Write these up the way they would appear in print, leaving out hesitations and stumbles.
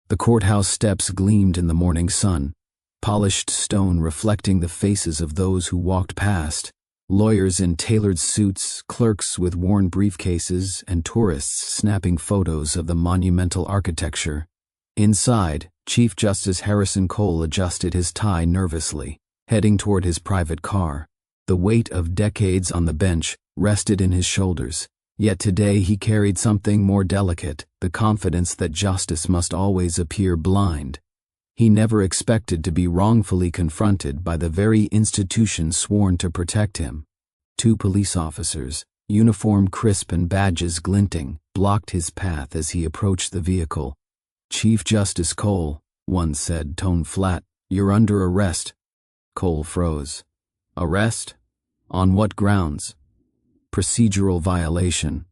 The courthouse steps gleamed in the morning sun, polished stone reflecting the faces of those who walked past, lawyers in tailored suits, clerks with worn briefcases, and tourists snapping photos of the monumental architecture. Inside, Chief Justice Harrison Cole adjusted his tie nervously, heading toward his private car. The weight of decades on the bench rested in his shoulders, yet today he carried something more delicate, the confidence that justice must always appear blind. He never expected to be wrongfully confronted by the very institution sworn to protect him. 2 police officers, uniform crisp and badges glinting, blocked his path as he approached the vehicle. "Chief Justice Cole," one said, tone flat, "you're under arrest." Cole froze. "Arrest? On what grounds?" "Procedural violation."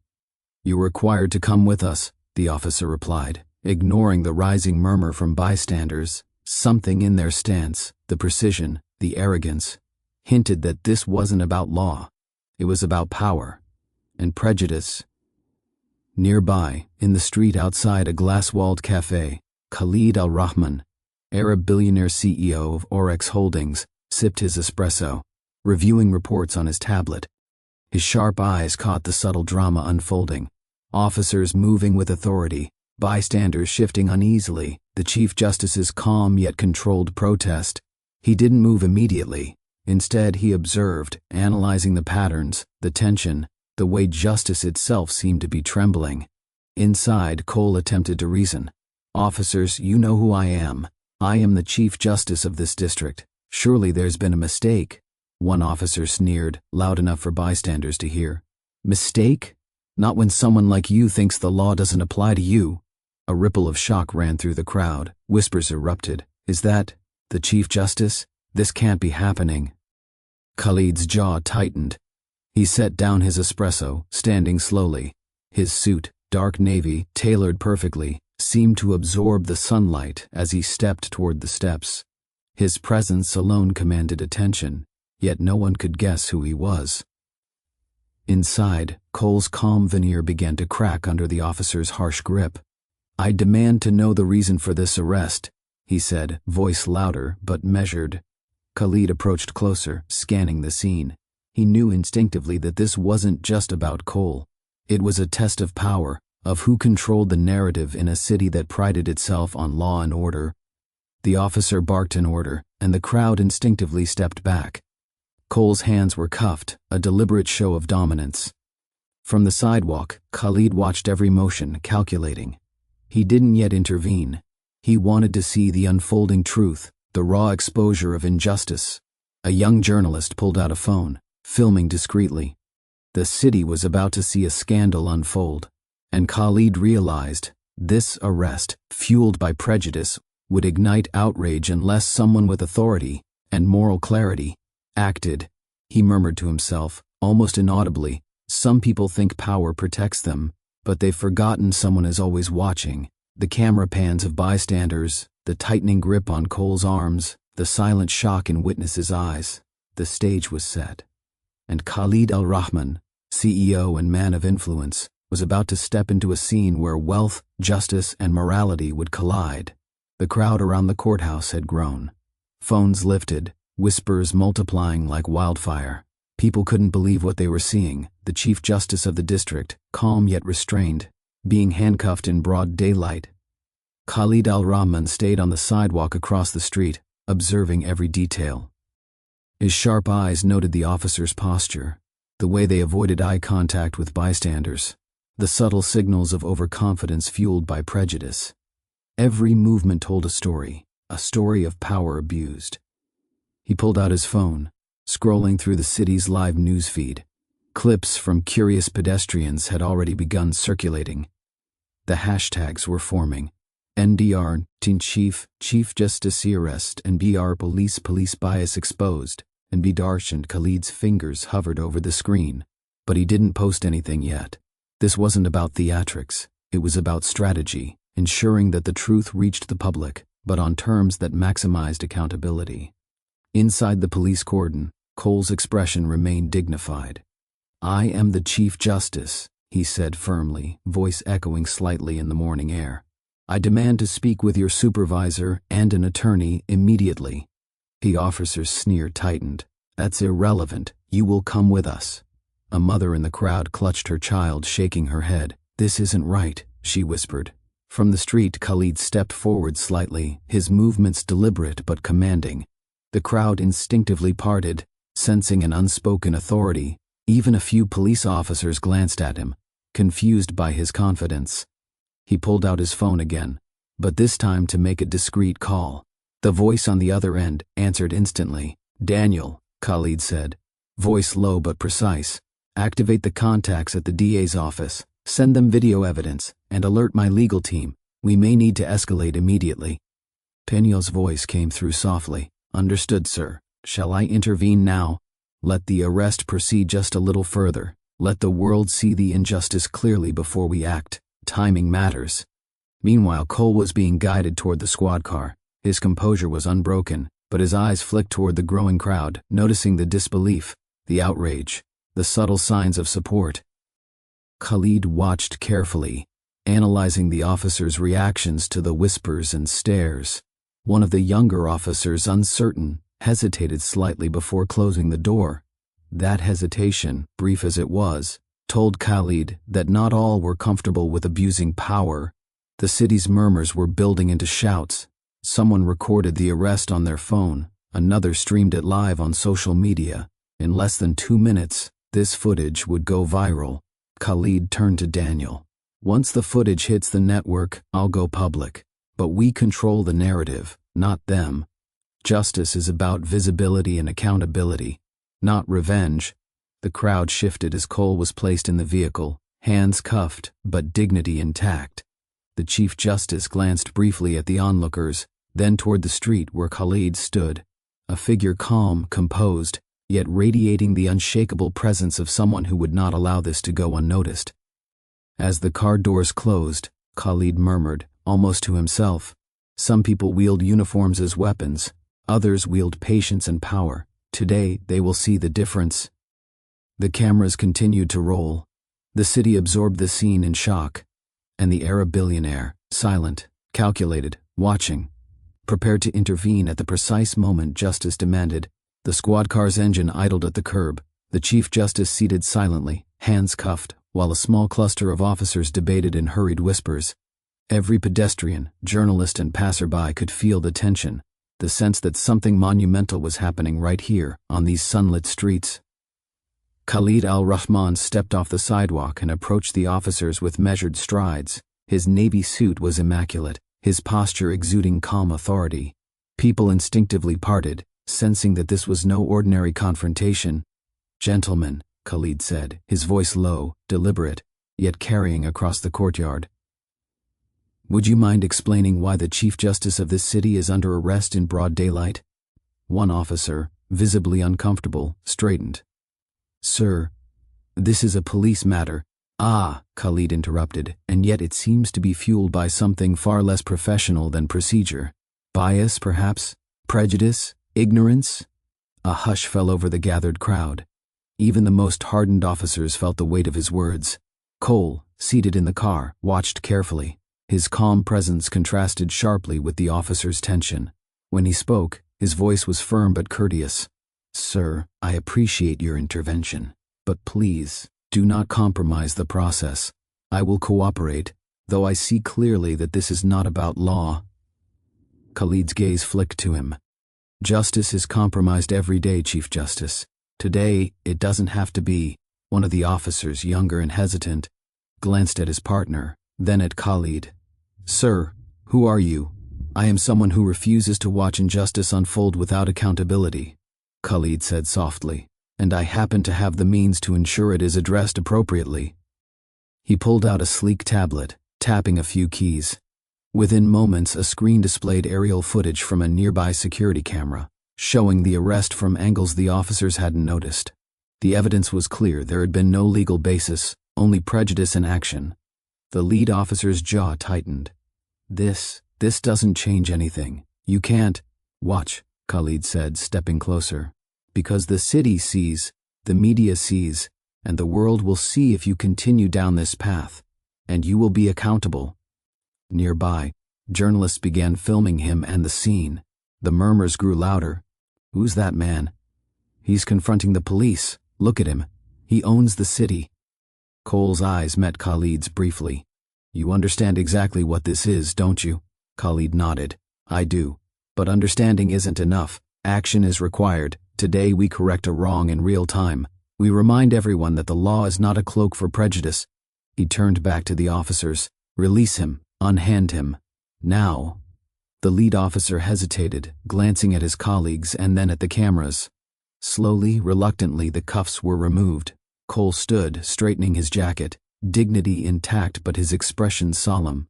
"You're required to come with us," the officer replied, ignoring the rising murmur from bystanders. Something in their stance, the precision, the arrogance, hinted that this wasn't about law. It was about power and prejudice. Nearby, in the street outside a glass-walled cafe, Khalid Al-Rahman, Arab-billionaire CEO of Aurex Holdings, sipped his espresso, reviewing reports on his tablet. His sharp eyes caught the subtle drama unfolding. Officers moving with authority, bystanders shifting uneasily, the Chief Justice's calm yet controlled protest. He didn't move immediately. Instead, he observed, analyzing the patterns, the tension, the way justice itself seemed to be trembling. Inside, Cole attempted to reason. "Officers, you know who I am. I am the Chief Justice of this district. Surely there's been a mistake." One officer sneered, loud enough for bystanders to hear. "Mistake? Not when someone like you thinks the law doesn't apply to you." A ripple of shock ran through the crowd. Whispers erupted. "Is that the Chief Justice? This can't be happening." Khalid's jaw tightened. He set down his espresso, standing slowly. His suit, dark navy, tailored perfectly, seemed to absorb the sunlight as he stepped toward the steps. His presence alone commanded attention, yet no one could guess who he was. Inside, Cole's calm veneer began to crack under the officer's harsh grip. "I demand to know the reason for this arrest," he said, voice louder but measured. Khalid approached closer, scanning the scene. He knew instinctively that this wasn't just about Cole. It was a test of power, of who controlled the narrative in a city that prided itself on law and order. The officer barked an order, and the crowd instinctively stepped back. Cole's hands were cuffed, a deliberate show of dominance. From the sidewalk, Khalid watched every motion, calculating. He didn't yet intervene. He wanted to see the unfolding truth, the raw exposure of injustice. A young journalist pulled out a phone, filming discreetly. The city was about to see a scandal unfold, and Khalid realized this arrest, fueled by prejudice, would ignite outrage unless someone with authority and moral clarity acted. He murmured to himself, almost inaudibly, "Some people think power protects them, but they've forgotten someone is always watching." The camera pans of bystanders, the tightening grip on Cole's arms, the silent shock in witnesses' eyes. The stage was set, and Khalid Al-Rahman, CEO and man of influence, was about to step into a scene where wealth, justice, and morality would collide. The crowd around the courthouse had grown. Phones lifted, whispers multiplying like wildfire. People couldn't believe what they were seeing. The Chief Justice of the district, calm yet restrained, being handcuffed in broad daylight. Khalid Al-Rahman stayed on the sidewalk across the street, observing every detail. His sharp eyes noted the officers' posture, the way they avoided eye contact with bystanders, the subtle signals of overconfidence fueled by prejudice. Every movement told a story of power abused. He pulled out his phone, scrolling through the city's live news feed. Clips from curious pedestrians had already begun circulating. The hashtags were forming. NDR, Teen Chief Justice Arrest, and BR Police Bias Exposed, and Bidarsh and Khalid's fingers hovered over the screen. But he didn't post anything yet. This wasn't about theatrics. It was about strategy, ensuring that the truth reached the public, but on terms that maximized accountability. Inside the police cordon, Cole's expression remained dignified. "I am the Chief Justice," he said firmly, voice echoing slightly in the morning air. I demand to speak with your supervisor and an attorney immediately. The officer's sneer tightened. That's irrelevant. You will come with us. A mother in the crowd clutched her child, shaking her head. This isn't right, she whispered. From the street, Khalid stepped forward slightly, his movements deliberate but commanding. The crowd instinctively parted, sensing an unspoken authority. Even a few police officers glanced at him, confused by his confidence. He pulled out his phone again, but this time to make a discreet call. The voice on the other end answered instantly. Daniel, Khalid said, voice low but precise. Activate the contacts at the DA's office, send them video evidence, and alert my legal team. We may need to escalate immediately. Daniel's voice came through softly. Understood, sir. Shall I intervene now? Let the arrest proceed just a little further. Let the world see the injustice clearly before we act. Timing matters. Meanwhile, Cole was being guided toward the squad car. His composure was unbroken, but his eyes flicked toward the growing crowd, noticing the disbelief, the outrage, the subtle signs of support. Khalid watched carefully, analyzing the officers' reactions to the whispers and stares. One of the younger officers, uncertain, hesitated slightly before closing the door. That hesitation, brief as it was, told Khalid that not all were comfortable with abusing power. The city's murmurs were building into shouts. Someone recorded the arrest on their phone. Another streamed it live on social media. In less than 2 minutes, this footage would go viral. Khalid turned to Daniel. Once the footage hits the network, I'll go public. But we control the narrative, not them. Justice is about visibility and accountability, not revenge. The crowd shifted as Cole was placed in the vehicle, hands cuffed, but dignity intact. The Chief Justice glanced briefly at the onlookers, then toward the street where Khalid stood, a figure calm, composed, yet radiating the unshakable presence of someone who would not allow this to go unnoticed. As the car doors closed, Khalid murmured, almost to himself, some people wield uniforms as weapons, others wield patience and power. Today, they will see the difference. The cameras continued to roll. The city absorbed the scene in shock, and the arabillionaire, silent, calculated, watching, prepared to intervene at the precise moment justice demanded. The squad car's engine idled at the curb, the Chief Justice seated silently, hands cuffed, while a small cluster of officers debated in hurried whispers. Every pedestrian, journalist, and passerby could feel the tension, the sense that something monumental was happening right here, on these sunlit streets. Khalid Al-Rahman stepped off the sidewalk and approached the officers with measured strides. His navy suit was immaculate, his posture exuding calm authority. People instinctively parted, sensing that this was no ordinary confrontation. Gentlemen, Khalid said, his voice low, deliberate, yet carrying across the courtyard. Would you mind explaining why the Chief Justice of this city is under arrest in broad daylight? One officer, visibly uncomfortable, straightened. Sir, this is a police matter. Ah, Khalid interrupted, and yet it seems to be fueled by something far less professional than procedure. Bias, perhaps? Prejudice? Ignorance? A hush fell over the gathered crowd. Even the most hardened officers felt the weight of his words. Cole, seated in the car, watched carefully. His calm presence contrasted sharply with the officer's tension. When he spoke, his voice was firm but courteous. Sir, I appreciate your intervention, but please, do not compromise the process. I will cooperate, though I see clearly that this is not about law. Khalid's gaze flicked to him. Justice is compromised every day, Chief Justice. Today, it doesn't have to be. One of the officers, younger and hesitant, glanced at his partner, then at Khalid. Sir, who are you? I am someone who refuses to watch injustice unfold without accountability, Khalid said softly, and I happen to have the means to ensure it is addressed appropriately. He pulled out a sleek tablet, tapping a few keys. Within moments, a screen displayed aerial footage from a nearby security camera, showing the arrest from angles the officers hadn't noticed. The evidence was clear. There had been no legal basis, only prejudice and action. The lead officer's jaw tightened. This doesn't change anything. You can't. Watch, Khalid said, stepping closer. Because the city sees, the media sees, and the world will see if you continue down this path, and you will be accountable. Nearby, journalists began filming him and the scene. The murmurs grew louder. "Who's that man?" "He's confronting the police. Look at him. He owns the city." Cole's eyes met Khalid's briefly. "You understand exactly what this is, don't you?" Khalid nodded. "I do. But understanding isn't enough. Action is required. Today we correct a wrong in real time. We remind everyone that the law is not a cloak for prejudice." He turned back to the officers. "Release him. Unhand him. Now." The lead officer hesitated, glancing at his colleagues and then at the cameras. Slowly, reluctantly, the cuffs were removed. Cole stood, straightening his jacket, dignity intact but his expression solemn.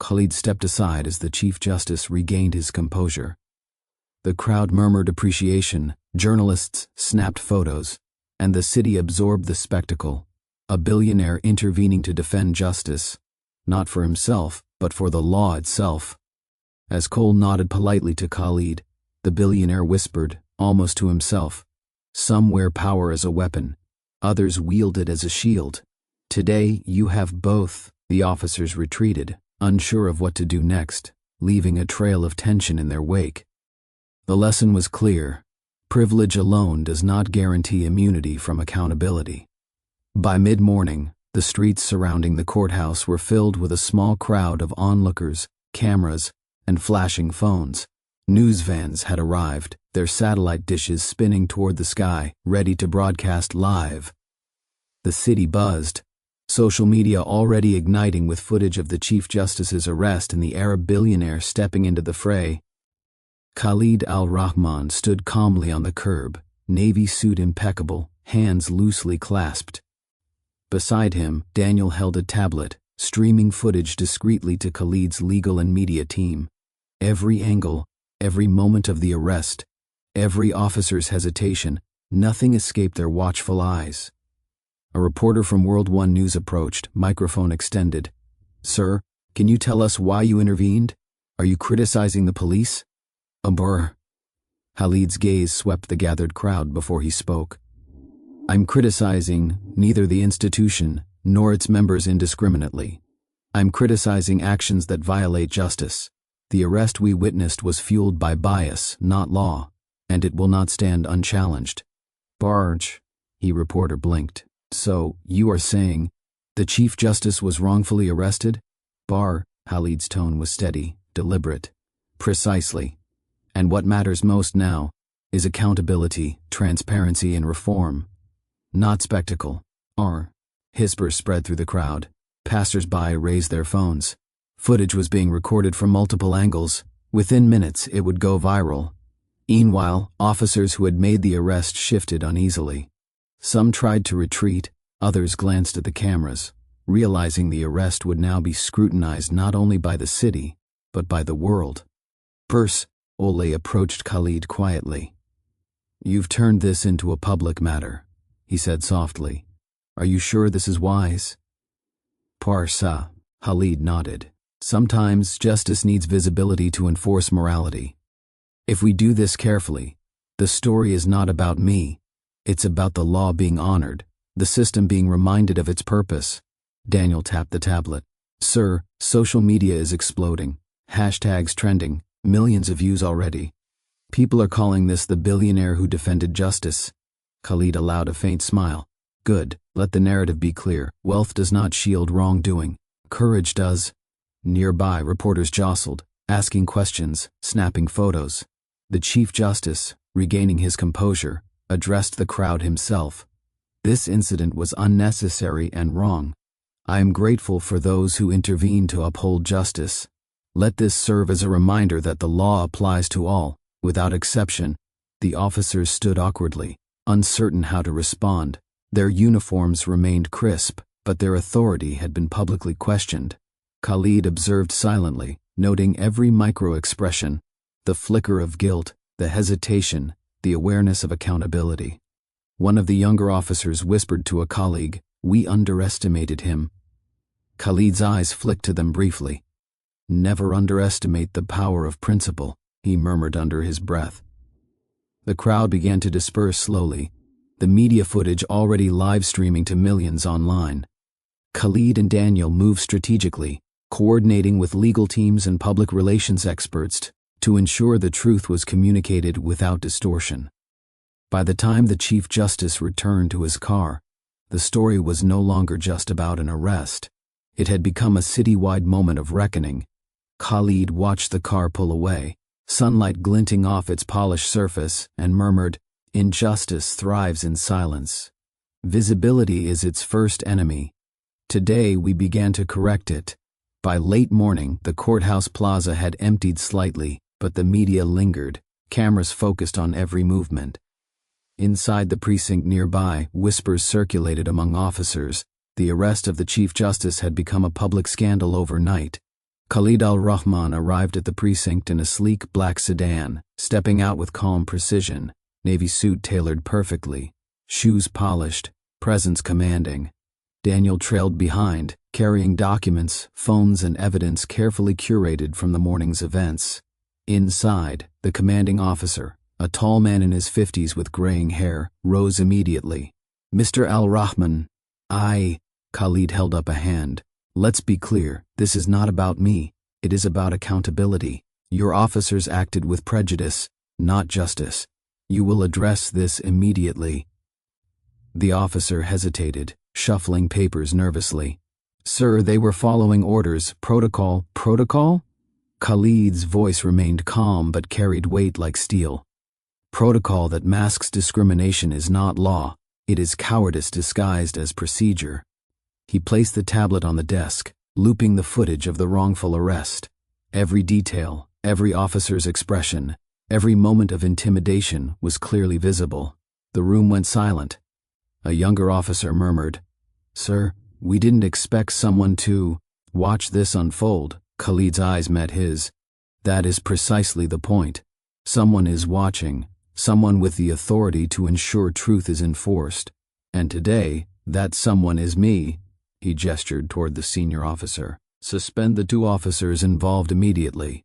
Khalid stepped aside as the Chief Justice regained his composure. The crowd murmured appreciation, journalists snapped photos, and the city absorbed the spectacle. A billionaire intervening to defend justice, not for himself, but for the law itself. As Cole nodded politely to Khalid, the billionaire whispered, almost to himself, "Some wear power as a weapon. Others wield it as a shield. Today you have both." The officers retreated, unsure of what to do next, leaving a trail of tension in their wake. The lesson was clear. Privilege alone does not guarantee immunity from accountability. By mid-morning, the streets surrounding the courthouse were filled with a small crowd of onlookers, cameras, and flashing phones. News vans had arrived, their satellite dishes spinning toward the sky, ready to broadcast live. The city buzzed, social media already igniting with footage of the Chief Justice's arrest and the Arabbillionaire stepping into the fray. Khalid Al-Rahman stood calmly on the curb, navy suit impeccable, hands loosely clasped. Beside him, Daniel held a tablet, streaming footage discreetly to Khalid's legal and media team. Every angle, every moment of the arrest, every officer's hesitation, nothing escaped their watchful eyes. A reporter from World One News approached, microphone extended. "Sir, can you tell us why you intervened? Are you criticizing the police?" "Brr." Khalid's gaze swept the gathered crowd before he spoke. "I'm criticizing neither the institution nor its members indiscriminately. I'm criticizing actions that violate justice. The arrest we witnessed was fueled by bias, not law, and it will not stand unchallenged." "Barge," reporter blinked. "So, you are saying the Chief Justice was wrongfully arrested?" "Bar," Khalid's tone was steady, deliberate. "Precisely. And what matters most now is accountability, transparency, and reform. Not spectacle." Whispers spread through the crowd. Passers-by raised their phones. Footage was being recorded from multiple angles. Within minutes, it would go viral. Meanwhile, officers who had made the arrest shifted uneasily. Some tried to retreat, others glanced at the cameras, realizing the arrest would now be scrutinized not only by the city, but by the world. "Purse," Ole approached Khalid quietly. "You've turned this into a public matter," he said softly. "Are you sure this is wise?" "Parsa," Khalid nodded. "Sometimes justice needs visibility to enforce morality. If we do this carefully, the story is not about me. It's about the law being honored, the system being reminded of its purpose." Daniel tapped the tablet. "Sir, social media is exploding. Hashtags trending, millions of views already. People are calling this the billionaire who defended justice." Khalid allowed a faint smile. "Good, let the narrative be clear. Wealth does not shield wrongdoing. Courage does." Nearby, reporters jostled, asking questions, snapping photos. The Chief Justice, regaining his composure, addressed the crowd himself. "This incident was unnecessary and wrong. I am grateful for those who intervened to uphold justice. Let this serve as a reminder that the law applies to all, without exception." The officers stood awkwardly, uncertain how to respond. Their uniforms remained crisp, but their authority had been publicly questioned. Khalid observed silently, noting every micro-expression, the flicker of guilt, the hesitation, the awareness of accountability. One of the younger officers whispered to a colleague, "We underestimated him." Khalid's eyes flicked to them briefly. "Never underestimate the power of principle," he murmured under his breath. The crowd began to disperse slowly, the media footage already live streaming to millions online. Khalid and Daniel moved strategically, coordinating with legal teams and public relations experts to ensure the truth was communicated without distortion. By the time the Chief Justice returned to his car, the story was no longer just about an arrest. It had become a citywide moment of reckoning. Khalid watched the car pull away, sunlight glinting off its polished surface, and murmured, "Injustice thrives in silence. Visibility is its first enemy. Today we began to correct it." By late morning, the courthouse plaza had emptied slightly, but the media lingered, cameras focused on every movement. Inside the precinct nearby, whispers circulated among officers. The arrest of the Chief Justice had become a public scandal overnight. Khalid Al-Rahman arrived at the precinct in a sleek black sedan, stepping out with calm precision, navy suit tailored perfectly, shoes polished, presence commanding. Daniel trailed behind, carrying documents, phones, and evidence carefully curated from the morning's events. Inside, the commanding officer, a tall man in his 50s with graying hair, rose immediately. "Mr. Al-Rahman, Khalid held up a hand. "Let's be clear, this is not about me. It is about accountability. Your officers acted with prejudice, not justice. You will address this immediately." The officer hesitated, shuffling papers nervously. "Sir, they were following orders. Protocol." "Protocol?" Khalid's voice remained calm but carried weight like steel. "Protocol that masks discrimination is not law. It is cowardice disguised as procedure." He placed the tablet on the desk, looping the footage of the wrongful arrest. Every detail, every officer's expression, every moment of intimidation was clearly visible. The room went silent. A younger officer murmured, "Sir, we didn't expect someone to watch this unfold." Khalid's eyes met his. "That is precisely the point. Someone is watching, someone with the authority to ensure truth is enforced. And today, that someone is me." He gestured toward the senior officer. "Suspend the two officers involved immediately.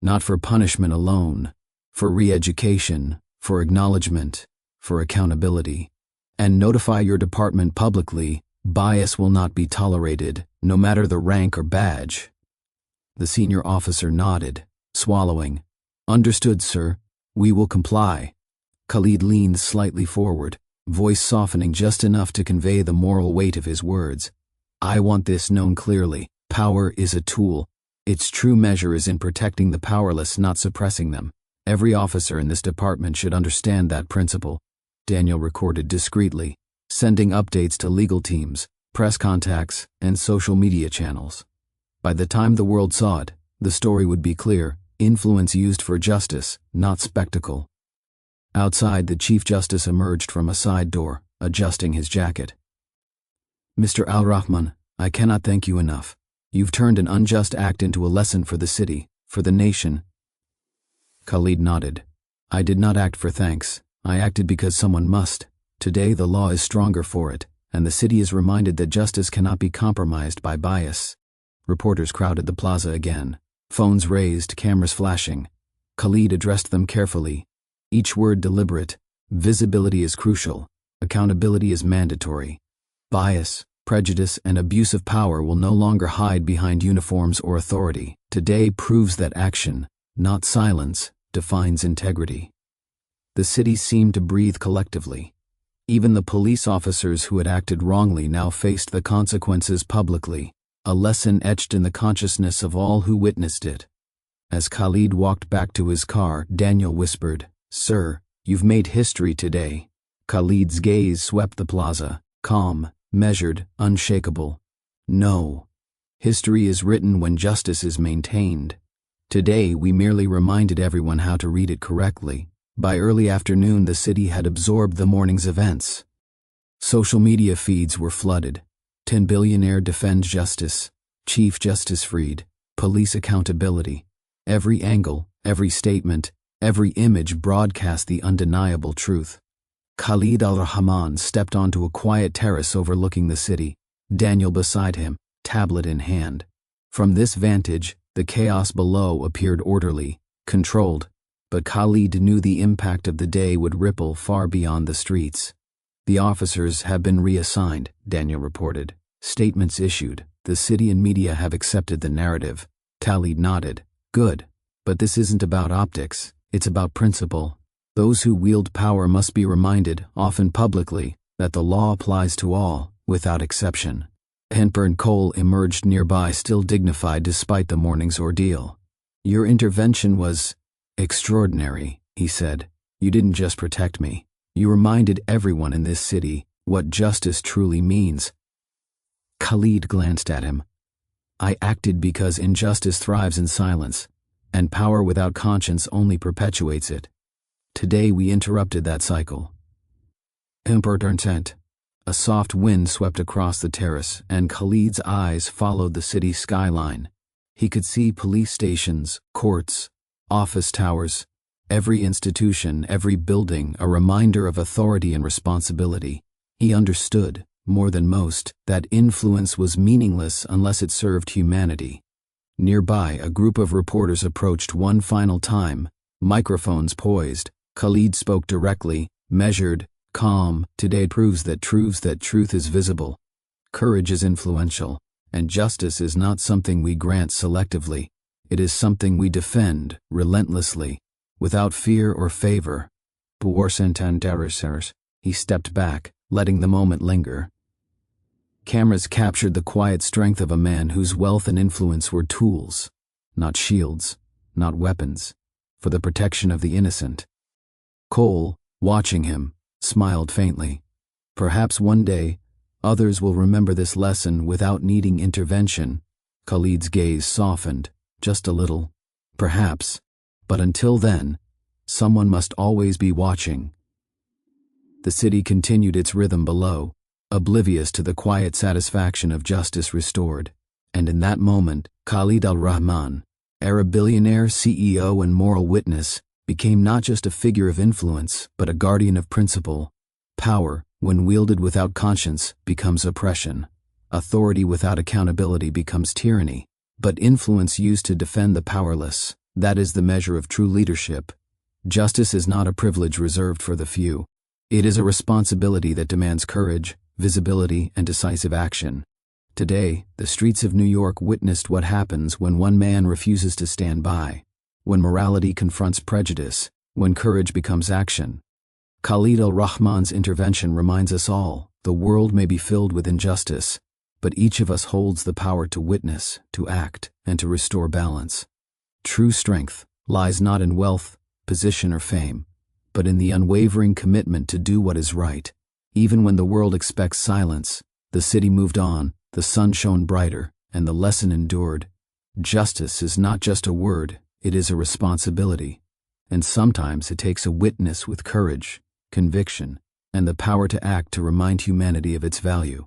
Not for punishment alone, for re-education, for acknowledgement, for accountability. And notify your department publicly. Bias will not be tolerated, no matter the rank or badge." The senior officer nodded, swallowing. "Understood, sir. We will comply." Khalid leaned slightly forward, voice softening just enough to convey the moral weight of his words. "I want this known clearly. Power is a tool. Its true measure is in protecting the powerless, not suppressing them. Every officer in this department should understand that principle." Daniel recorded discreetly, sending updates to legal teams, press contacts, and social media channels. By the time the world saw it, the story would be clear: influence used for justice, not spectacle. Outside, the Chief Justice emerged from a side door, adjusting his jacket. "Mr. Al-Rahman, I cannot thank you enough. You've turned an unjust act into a lesson for the city, for the nation." Khalid nodded. "I did not act for thanks. I acted because someone must. Today the law is stronger for it, and the city is reminded that justice cannot be compromised by bias." Reporters crowded the plaza again, phones raised, cameras flashing. Khalid addressed them carefully, each word deliberate. Visibility is crucial. Accountability is mandatory. Bias, prejudice, and abuse of power will no longer hide behind uniforms or authority. Today proves that action, not silence, defines integrity. The city seemed to breathe collectively. Even the police officers who had acted wrongly now faced the consequences publicly, a lesson etched in the consciousness of all who witnessed it. As Khalid walked back to his car, Daniel whispered, "Sir, you've made history today." Khalid's gaze swept the plaza, calm, measured, unshakable. "No. History is written when justice is maintained. Today we merely reminded everyone how to read it correctly." By early afternoon, the city had absorbed the morning's events. Social media feeds were flooded. Billionaire defends justice, Chief Justice freed, police accountability. Every angle, every statement, every image broadcast the undeniable truth. Khalid Al-Rahman stepped onto a quiet terrace overlooking the city, Daniel beside him, tablet in hand. From this vantage, the chaos below appeared orderly, controlled, but Khalid knew the impact of the day would ripple far beyond the streets. "The officers have been reassigned," Daniel reported. "Statements issued. The city and media have accepted the narrative. Khalid nodded. Good. But this isn't about optics, it's about principle. Those who wield power must be reminded, often publicly, that the law applies to all, without exception. Hepburn Cole emerged nearby, still dignified despite the morning's ordeal. Your intervention was extraordinary, he said. You didn't just protect me. You reminded everyone in this city what justice truly means. Khalid glanced at him. I acted because injustice thrives in silence, and power without conscience only perpetuates it. Today we interrupted that cycle. Important. A soft wind swept across the terrace, and Khalid's eyes followed the city skyline. He could see police stations, courts, office towers, every institution, every building, a reminder of authority and responsibility. He understood, more than most, that influence was meaningless unless it served humanity. Nearby, a group of reporters approached one final time, microphones poised. Khalid spoke directly, measured, calm. Today proves that truth is visible. Courage is influential, and justice is not something we grant selectively. It is something we defend relentlessly, without fear or favor. He stepped back, letting the moment linger. Cameras captured the quiet strength of a man whose wealth and influence were tools, not shields, not weapons, for the protection of the innocent. Cole, watching him, smiled faintly. Perhaps one day, others will remember this lesson without needing intervention. Khalid's gaze softened, just a little. Perhaps. But until then, someone must always be watching. The city continued its rhythm below, oblivious to the quiet satisfaction of justice restored. And in that moment, Khalid Al-Rahman, arabbillionaire, CEO and moral witness, became not just a figure of influence, but a guardian of principle. Power, when wielded without conscience, becomes oppression. Authority without accountability becomes tyranny. But influence used to defend the powerless, that is the measure of true leadership. Justice is not a privilege reserved for the few. It is a responsibility that demands courage, visibility, and decisive action. Today, the streets of New York witnessed what happens when one man refuses to stand by, when morality confronts prejudice, when courage becomes action. Khalid Al-Rahman's intervention reminds us all, the world may be filled with injustice, but each of us holds the power to witness, to act, and to restore balance. True strength lies not in wealth, position, or fame, but in the unwavering commitment to do what is right. Even when the world expects silence, the city moved on, the sun shone brighter, and the lesson endured. Justice is not just a word, it is a responsibility. And sometimes it takes a witness with courage, conviction, and the power to act to remind humanity of its value.